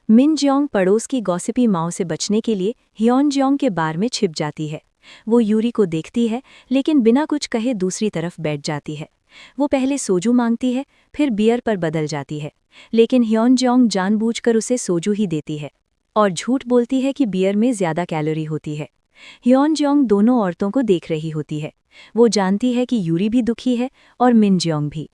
मिन जियोंग पड़ोस की गॉसिपी माओ से बचने के लिए हियोन जियोंग के बार में छिप जाती है। वो यूरी को देखती है लेकिन बिना कुछ कहे दूसरी तरफ बैठ जाती है। वो पहले सोजू मांगती है, फिर बियर पर बदल जाती है, लेकिन हियोन जियोंग जानबूझकर उसे सोजू ही देती है और झूठ बोलती है कि बियर में ज़्यादा कैलोरी होती है। हियोन जियोंग दोनों औरतों को देख रही होती है। वो जानती है कि यूरी भी दुखी है और मिन जियोंग भी।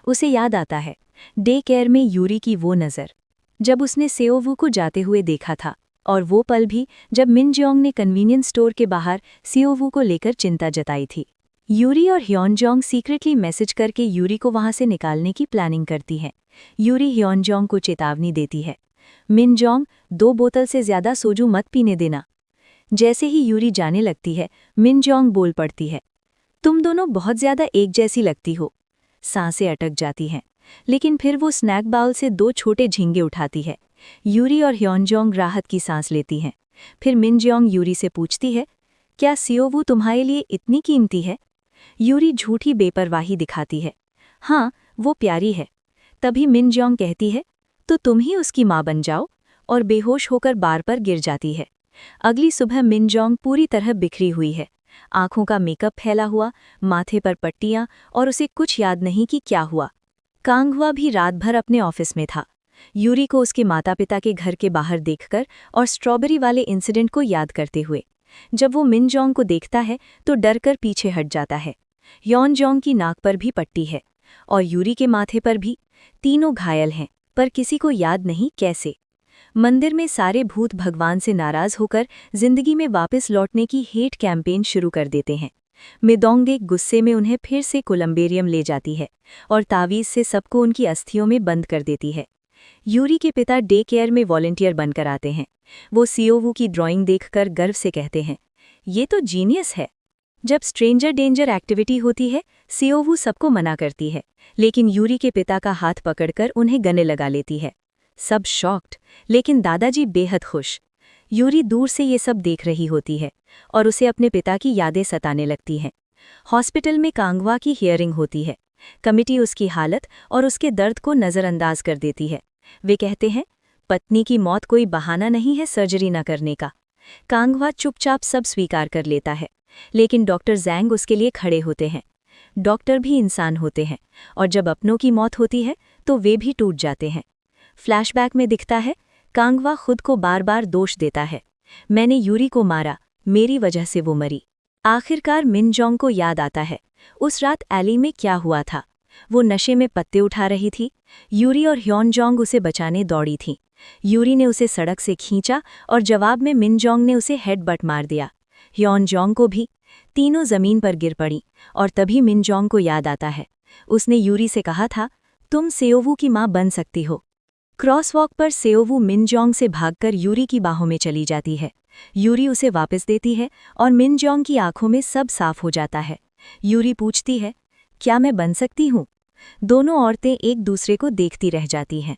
उसे याद आता है डे केयर में यूरी की वो नज़र जब उसने सेओवू को जाते हुए देखा था, और वो पल भी जब मिन जियोंग ने कन्वीनियंस स्टोर के बाहर सेओवू को लेकर चिंता जताई थी। यूरी और हियोन जियोंग सीक्रेटली मैसेज करके यूरी को वहां से निकालने की प्लानिंग करती हैं। यूरी हियोन जियोंग को चेतावनी देती है, मिन जियोंग 2 बोतल से ज़्यादा सोजू मत पीने देना। जैसे ही यूरी जाने लगती है, मिन जियोंग बोल पड़ती है, तुम दोनों बहुत ज़्यादा एक जैसी लगती हो। सांसें अटक जाती हैं, लेकिन फिर वो स्नैक बाउल से 2 छोटे झींगे उठाती है। यूरी और हियोन जियोंग राहत की सांस लेती हैं। फिर मिन जियोंग यूरी से पूछती है, क्या सेओवू तुम्हारे लिए इतनी कीमती है? यूरी झूठी बेपरवाही दिखाती है, हाँ, वो प्यारी है। तभी मिन जियोंग कहती है, तो तुम ही उसकी माँ बन जाओ, और बेहोश होकर बार पर गिर जाती है। अगली सुबह मिन जियोंग पूरी तरह बिखरी हुई है, आंखों का मेकअप फैला हुआ, माथे पर पट्टियां, और उसे कुछ याद नहीं कि क्या हुआ। कांगहुआ भी रात भर अपने ऑफिस में था, यूरी को उसके माता पिता के घर के बाहर देखकर और स्ट्रॉबेरी वाले इंसिडेंट को याद करते हुए। जब वो मिन जियोंग को देखता है तो डरकर पीछे हट जाता है। हियोन जियोंग की नाक पर भी पट्टी है और यूरी के माथे पर भी। तीनों घायल हैं, पर किसी को याद नहीं कैसे। मंदिर में सारे भूत भगवान से नाराज होकर जिंदगी में वापस लौटने की हेट कैंपेन शुरू कर देते हैं। मिदोंगे गुस्से में उन्हें फिर से कोलंबेरियम ले जाती है और तावीज़ से सबको उनकी अस्थियों में बंद कर देती है। यूरी के पिता डे केयर में वॉलंटियर बनकर आते हैं। वो सेओवू की ड्राइंग देखकर गर्व से कहते हैं, ये तो जीनियस है। जब स्ट्रेंजर डेंजर एक्टिविटी होती है, सेओवू सबको मना करती है, लेकिन यूरी के पिता का हाथ पकड़कर उन्हें गले लगा लेती है। सब शॉक्ड, लेकिन दादाजी बेहद खुश। यूरी दूर से ये सब देख रही होती है और उसे अपने पिता की यादें सताने लगती हैं। हॉस्पिटल में कांगवा की हियरिंग होती है। कमिटी उसकी हालत और उसके दर्द को नज़रअंदाज कर देती है। वे कहते हैं, पत्नी की मौत कोई बहाना नहीं है सर्जरी न करने का। कांगवा चुपचाप सब स्वीकार कर लेता है, लेकिन डॉक्टर जैंग उसके लिए खड़े होते हैं। डॉक्टर भी इंसान होते हैं, और जब अपनों की मौत होती है तो वे भी टूट जाते हैं। फ्लैशबैक में दिखता है, कांगवा खुद को बार बार दोष देता है, मैंने यूरी को मारा, मेरी वजह से वो मरी। आखिरकार मिन जियोंग को याद आता है उस रात एली में क्या हुआ था। वो नशे में पत्ते उठा रही थी। यूरी और हियोन जियोंग उसे बचाने दौड़ी थीं। यूरी ने उसे सड़क से खींचा और जवाब में मिन जियोंग ने उसे हेडबट मार दिया। हियोन जियोंग को भी। तीनों जमीन पर गिर पड़ी और तभी मिन जियोंग को याद आता है, उसने यूरी से कहा था, तुम सेओवू की माँ बन सकती हो। क्रॉसवॉक पर सेओवू मिन जियोंग से भागकर यूरी की बाहों में चली जाती है। यूरी उसे वापस देती है और मिन जियोंग की आंखों में सब साफ हो जाता है। यूरी पूछती है, क्या मैं बन सकती हूँ? दोनों औरतें एक दूसरे को देखती रह जाती हैं।